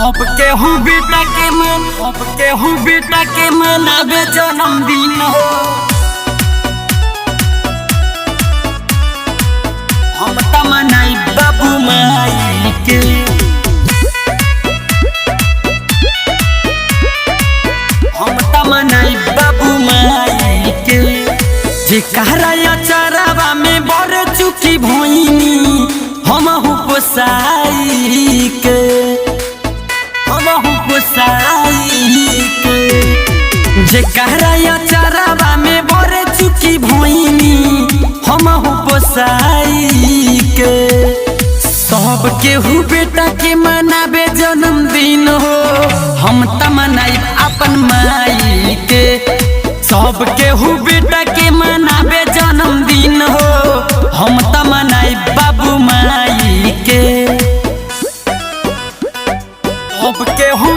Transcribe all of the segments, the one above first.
अब केहू बेटा के मनावे जन्मदिन हो। हम त मनाई बाबू माई के। हम त मनाई बाबू माई के। जेकरा अचारवा में बर चुकी भोइनी हमहु पोसाई के। जेकरा अचारवा में बर चुकी भोइनी हमहु पोसाई के। सब केहू बेटा के मनावे जन्मदिन हो। हम त मनाई अपन माई के। सब केहू बेटा के मनावे जन्मदिन हो। हम त मनाई बाबू माई के। अब केहू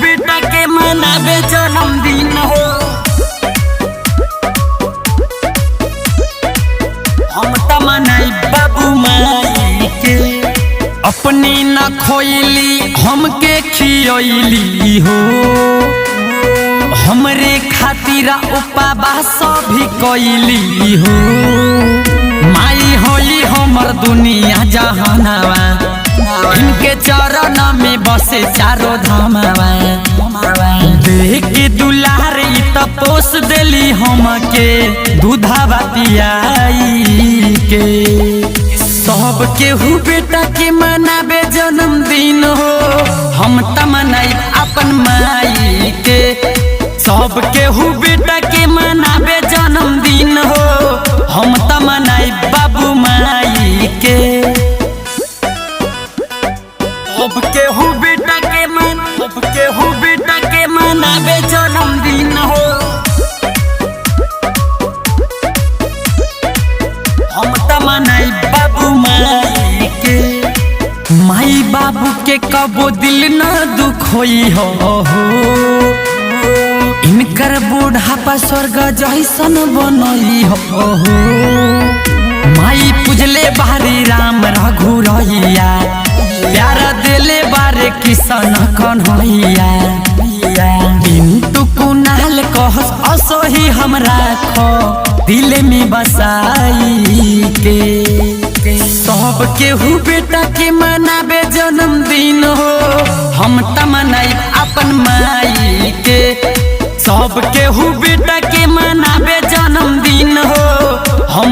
बेटा के मनावे जन्मदिन हो। हम त मनाई बाबू माई के। अपने न खोइली हमके खियली हो। हमरे खातिर उपवास भी कइली हो। माई होई हमर दुनिया जहानवा। इनके चरण में बसे चारों धामवा। देख के दुलारी त पोस देली हमके दूधवा पियाई के। सब केहू बेटा के मनावे जन्मदिन हो। हम त मनाई अपन माई के। सब केहू बेटा के मनावे जन्मदिन हो। हम त मनाई बाबू माई के। अब केहू बेटा के मनावे जन्मदिन हो। हम त मनाई बाबू माई के। माई बाबू के कबो दिल न दुखोई हो। इनकर बूढ़ापा स्वर्ग जैसन बनई हो। माई पूजले बारी राम रघुरैया। प्यार दिले बारे किसन कन्हैया। किंतु कुनाल कहस असही हमरा खो दिल में बसाई के। सब केहू बेटा के मनावे जन्मदिन हो। हम त मनाई अपन माई के। सब केहू बेटा के मनावे जन्मदिन हो। हम